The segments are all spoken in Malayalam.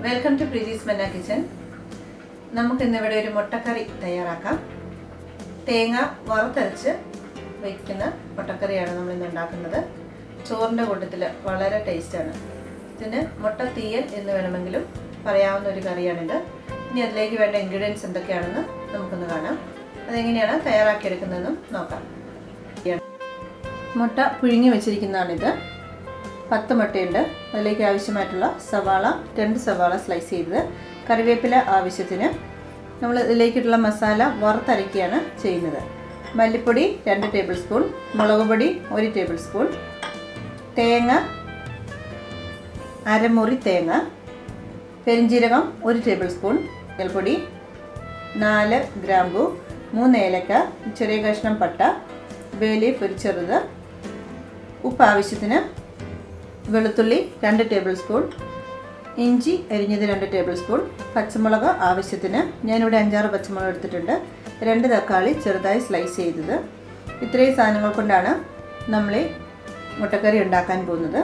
വെൽക്കം ടു പ്രീതീസ് മന്ന കിച്ചൻ. നമുക്ക് ഇന്നിവിടെ ഒരു മുട്ടക്കറി തയ്യാറാക്കാം. തേങ്ങ വറുത്തരച്ച് വയ്ക്കുന്ന മുട്ടക്കറിയാണ് നമ്മൾ ഇന്ന് ഉണ്ടാക്കുന്നത്. ചോറിൻ്റെ കൂട്ടത്തിൽ വളരെ ടേസ്റ്റാണ്. ഇതിന് മുട്ട തീയൽ എന്ന് വേണമെങ്കിലും പറയാവുന്ന ഒരു കറിയാണിത്. ഇനി അതിലേക്ക് വേണ്ട ഇൻഗ്രീഡിയൻസ് എന്തൊക്കെയാണെന്ന് നമുക്കൊന്ന് കാണാം. അതെങ്ങനെയാണ് തയ്യാറാക്കിയെടുക്കുന്നതെന്നും നോക്കാം. മുട്ട പുഴുങ്ങി വെച്ചിരിക്കുന്നതാണിത്. 10 മുട്ടയുണ്ട്. അതിലേക്ക് ആവശ്യമായിട്ടുള്ള സവാള 2 സവാള സ്ലൈസ് ചെയ്തത്, കറിവേപ്പില ആവശ്യത്തിന്. നമ്മൾ ഇതിലേക്കിട്ടുള്ള മസാല വറുത്തരയ്ക്കുകയാണ് ചെയ്യുന്നത്. മല്ലിപ്പൊടി 2 ടേബിൾ സ്പൂൺ, മുളക് പൊടി 1 ടേബിൾ സ്പൂൺ, തേങ്ങ അരമുറി തേങ്ങ, പെരിഞ്ജീരകം 1 ടേബിൾ സ്പൂൺ, മഞ്ഞൾപ്പൊടി 4 ഗ്രാമ്പു, 3 ഏലക്ക, ചെറിയ കഷ്ണം പട്ട, ബേ ലീഫ് ഒരു ചെറുത്, ഉപ്പ് ആവശ്യത്തിന്, വെളുത്തുള്ളി 2 ടേബിൾ സ്പൂൺ, ഇഞ്ചി അരിഞ്ഞത് 2 ടേബിൾ സ്പൂൺ, പച്ചമുളക് ആവശ്യത്തിന്. ഞാനിവിടെ 5-6 പച്ചമുളക് എടുത്തിട്ടുണ്ട്. 2 തക്കാളി ചെറുതായി സ്ലൈസ് ചെയ്തത്. ഇത്രയും സാധനങ്ങൾ കൊണ്ടാണ് നമ്മൾ മുട്ടക്കറി ഉണ്ടാക്കാൻ പോകുന്നത്.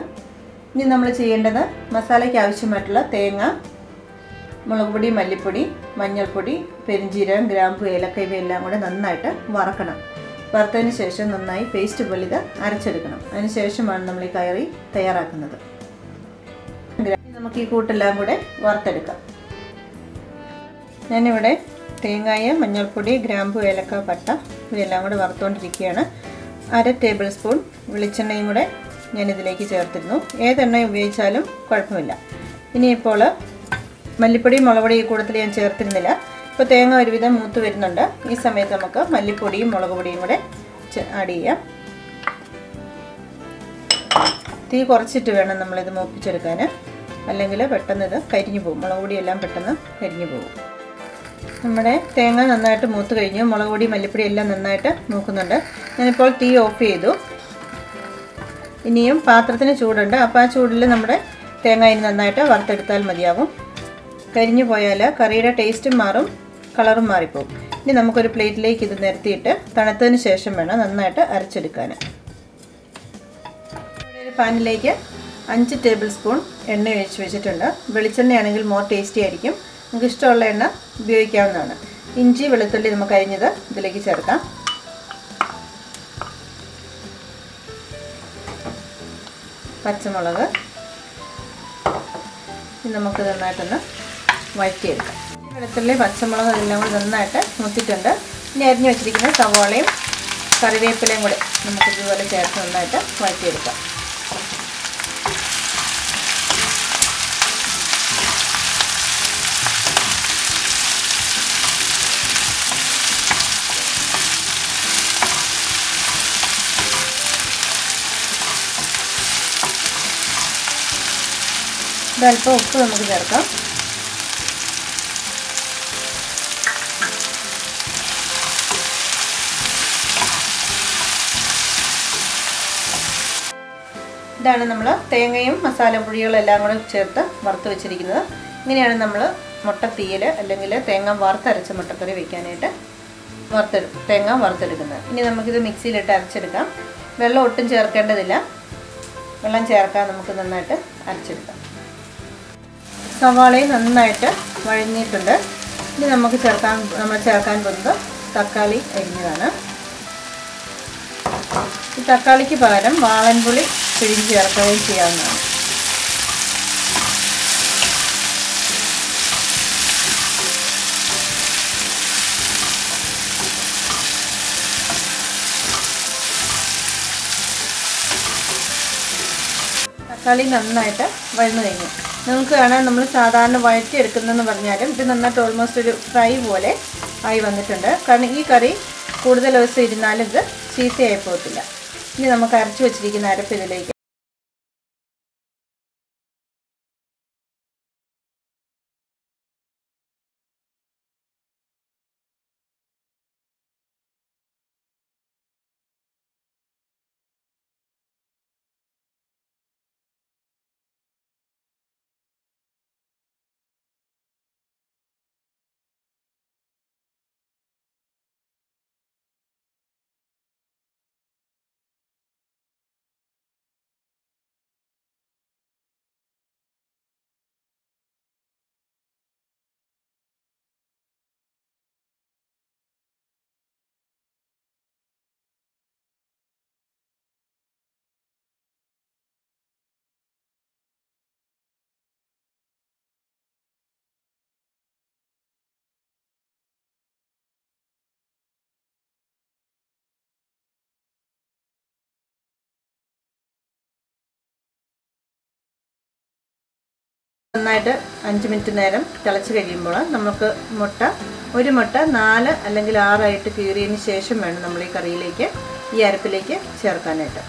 ഇനി നമ്മൾ ചെയ്യേണ്ടത് മസാലയ്ക്ക് ആവശ്യമായിട്ടുള്ള തേങ്ങ, മുളക് പൊടി, മല്ലിപ്പൊടി, മഞ്ഞൾപ്പൊടി, പെരിഞ്ജീരകം, ഗ്രാമ്പു, ഏലക്ക ഇവയെല്ലാം കൂടെ നന്നായിട്ട് വറക്കണം. വറുത്തതിന് ശേഷം നന്നായി പേസ്റ്റ് പോലെ ഇത് അരച്ചെടുക്കണം. അതിന് ശേഷമാണ് നമ്മൾ ഈ കറി തയ്യാറാക്കുന്നത്. നമുക്ക് ഈ കൂട്ടെല്ലാം കൂടെ വറുത്തെടുക്കാം. ഞാനിവിടെ തേങ്ങായ, മഞ്ഞൾപ്പൊടി, ഗ്രാമ്പു, ഏലക്ക, പട്ട ഇവയെല്ലാം കൂടെ വറുത്തുകൊണ്ടിരിക്കുകയാണ്. 1/2 ടേബിൾ സ്പൂൺ വെളിച്ചെണ്ണയും കൂടെ ഞാനിതിലേക്ക് ചേർത്തിരുന്നു. ഏതെണ്ണ ഉപയോഗിച്ചാലും കുഴപ്പമില്ല. ഇനിയിപ്പോൾ മല്ലിപ്പൊടി, മുളക് പൊടി ഈ കൂട്ടത്തിൽ ഞാൻ ചേർത്തിരുന്നില്ല. ഇപ്പോൾ തേങ്ങ ഒരുവിധം മൂത്ത് വരുന്നുണ്ട്. ഈ സമയത്ത് നമുക്ക് മല്ലിപ്പൊടിയും മുളക് പൊടിയും കൂടെ ആഡ് ചെയ്യാം. തീ കുറച്ചിട്ട് വേണം നമ്മളിത് മൂപ്പിച്ചെടുക്കാൻ, അല്ലെങ്കിൽ പെട്ടെന്ന് ഇത് കരിഞ്ഞു പോകും. മുളക് പൊടിയെല്ലാം പെട്ടെന്ന് കരിഞ്ഞു പോകും. നമ്മുടെ തേങ്ങ നന്നായിട്ട് മൂത്ത് കഴിഞ്ഞു. മുളക് പൊടി, മല്ലിപ്പൊടി എല്ലാം നന്നായിട്ട് മൂക്കുന്നുണ്ട്. ഞാനിപ്പോൾ തീ ഓഫ് ചെയ്തു. ഇനിയും പാത്രത്തിന് ചൂടുണ്ട്. അപ്പോൾ ആ ചൂടിൽ നമ്മുടെ തേങ്ങ ഇനി നന്നായിട്ട് വറുത്തെടുത്താൽ മതിയാകും. കരിഞ്ഞു പോയാൽ കറിയുടെ ടേസ്റ്റും മാറും, കളറും മാറിപ്പോകും. ഇനി നമുക്കൊരു പ്ലേറ്റിലേക്ക് ഇത് നിരത്തിയിട്ട് തണുത്തതിന് ശേഷം വേണം നന്നായിട്ട് അരച്ചെടുക്കാൻ. ഒരു പാനിലേക്ക് 5 ടേബിൾ സ്പൂൺ എണ്ണ ഒഴിച്ച് വെച്ചിട്ടുണ്ട്. വെളിച്ചെണ്ണയാണെങ്കിൽ മോർ ടേസ്റ്റി ആയിരിക്കും. നമുക്ക് ഇഷ്ടമുള്ള എണ്ണ ഉപയോഗിക്കാവുന്നതാണ്. ഇഞ്ചി, വെളുത്തുള്ളി നമുക്ക് അരിഞ്ഞത് ഇതിലേക്ക് ചേർക്കാം. പച്ചമുളക് ഇനി നമുക്ക് നന്നായിട്ടൊന്ന് വഴറ്റിയെടുക്കാം. വെളുത്തുള്ളി, പച്ചമുളക് എല്ലാം കൂടി നന്നായിട്ട് മുത്തിട്ടുണ്ട്. ഇനി അരിഞ്ഞ് വെച്ചിരിക്കുന്ന സവാളയും കറിവേപ്പിലയും കൂടെ നമുക്ക് ഇതുപോലെ ചേർത്ത് നന്നായിട്ട് വഴറ്റിയെടുക്കാം. ഒരല്പം ഉപ്പ് നമുക്ക് ചേർക്കാം. ഇതാണ് നമ്മൾ തേങ്ങയും മസാലപ്പൊടികളും എല്ലാം കൂടെ ചേർത്ത് വറുത്ത് വെച്ചിരിക്കുന്നത്. ഇങ്ങനെയാണ് നമ്മൾ മുട്ട തീയൽ അല്ലെങ്കിൽ തേങ്ങ വറുത്തരച്ച മുട്ടക്കറി വയ്ക്കാനായിട്ട് തേങ്ങ വറുത്തെടുക്കുന്നത്. ഇനി നമുക്കിത് മിക്സിയിലിട്ട് അരച്ചെടുക്കാം. വെള്ളം ഒട്ടും ചേർക്കേണ്ടതില്ല. വെള്ളം ചേർക്കാൻ നമുക്ക് നന്നായിട്ട് അരച്ചെടുക്കാം. സവാളയും നന്നായിട്ട് വഴഞ്ഞിട്ടുണ്ട്. ഇനി നമ്മൾ ചേർക്കാൻ പോകുന്നത് തക്കാളി അരിഞ്ഞതാണ്. ഈ തക്കാളിക്ക് പകരം വാളൻപുളി പിഴിഞ്ഞ് ചേർക്കുകയും ചെയ്യാവുന്നതാണ്. തക്കാളി നന്നായിട്ട് വഴന്നു കഴിഞ്ഞു. നിങ്ങൾക്ക് കാണാൻ നമ്മൾ സാധാരണ വഴറ്റിയെടുക്കുന്നതെന്ന് പറഞ്ഞാലും ഇത് നന്നായിട്ട് ഓൾമോസ്റ്റ് ഒരു ഫ്രൈ പോലെ ആയി വന്നിട്ടുണ്ട്. കാരണം ഈ കറി കൂടുതൽ ദിവസം ഇരുന്നാലും ഇത് ചീത്തയായി പോകത്തില്ല. ഇനി നമുക്ക് അരച്ച് വെച്ചിരിക്കുന്ന അരപ്പ് ഇതിലേക്ക് നന്നായിട്ട് 5 മിനിറ്റ് നേരം തിളച്ച് കഴിയുമ്പോൾ നമുക്ക് ഒരു മുട്ട 4 അല്ലെങ്കിൽ 6 ആയിട്ട് കീറിയതിന് ശേഷം വേണം നമ്മൾ ഈ കറിയിലേക്ക് ഈ അരപ്പിലേക്ക് ചേർക്കാനായിട്ട്.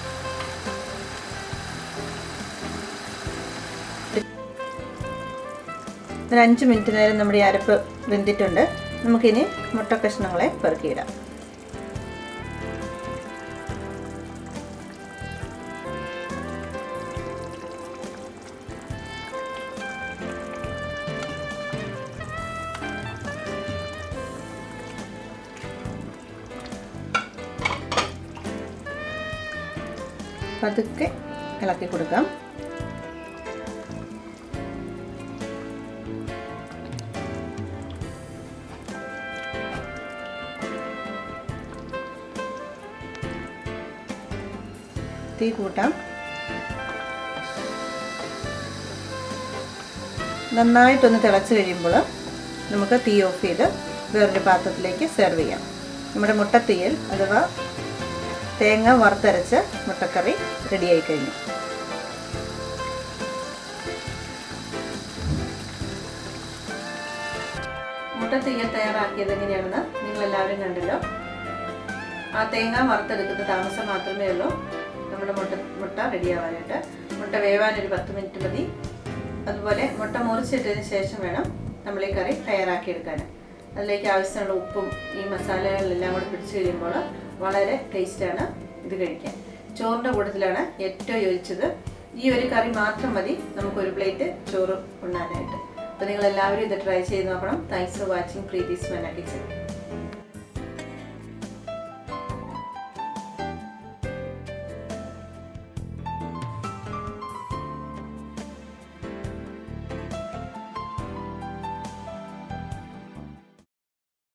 ഒരു 5 മിനിറ്റ് നേരം നമ്മുടെ ഈ അരപ്പ് വെന്തിട്ടുണ്ട്. നമുക്കിനി മുട്ട കഷ്ണങ്ങളെ പെറുക്കിയിടാം. പതുക്കെ ഇളക്കി കൊടുക്കാം. തീ കൂട്ടാം. നന്നായിട്ടൊന്ന് തിളച്ച് കഴിയുമ്പോൾ നമുക്ക് തീ ഓഫ് ചെയ്ത് വേറൊരു പാത്രത്തിലേക്ക് സെർവ് ചെയ്യാം. നമ്മുടെ മുട്ടത്തീയൽ അഥവാ തേങ്ങ വറുത്തരച്ച് മുട്ടക്കറി റെഡിയായി കഴിഞ്ഞു. മുട്ടത്തീയൽ തയ്യാറാക്കിയത് എങ്ങനെയാണെന്ന് നിങ്ങളെല്ലാവരും കണ്ടല്ലോ. ആ തേങ്ങ വറുത്തെടുക്കുന്ന താമസം മാത്രമേ ഉള്ളൂ നമ്മുടെ മുട്ട റെഡിയാവാനായിട്ട്. മുട്ട വേവാനൊരു 10 മിനിറ്റ് മതി. അതുപോലെ മുട്ട മുറിച്ചിട്ടതിന് ശേഷം വേണം നമ്മൾ ഈ കറി തയ്യാറാക്കിയെടുക്കാൻ. അതിലേക്ക് ആവശ്യമുള്ള ഉപ്പും ഈ മസാലകളെല്ലാം കൂടെ പിടിച്ച് കഴിയുമ്പോൾ വളരെ ടേസ്റ്റാണ് ഇത് കഴിക്കാൻ. ചോറിൻ്റെ കൂട്ടത്തിലാണ് ഏറ്റവും യോജിച്ചത്. ഈ ഒരു കറി മാത്രം മതി നമുക്കൊരു പ്ലേറ്റ് ചോറ് ഉണ്ണാനായിട്ട്. അപ്പോൾ നിങ്ങളെല്ലാവരും ഇത് ട്രൈ ചെയ്ത് നോക്കണം. താങ്ക്സ് ഫോർ വാച്ചിങ് പ്രീതീസ് മന്ന കിച്ചൻ.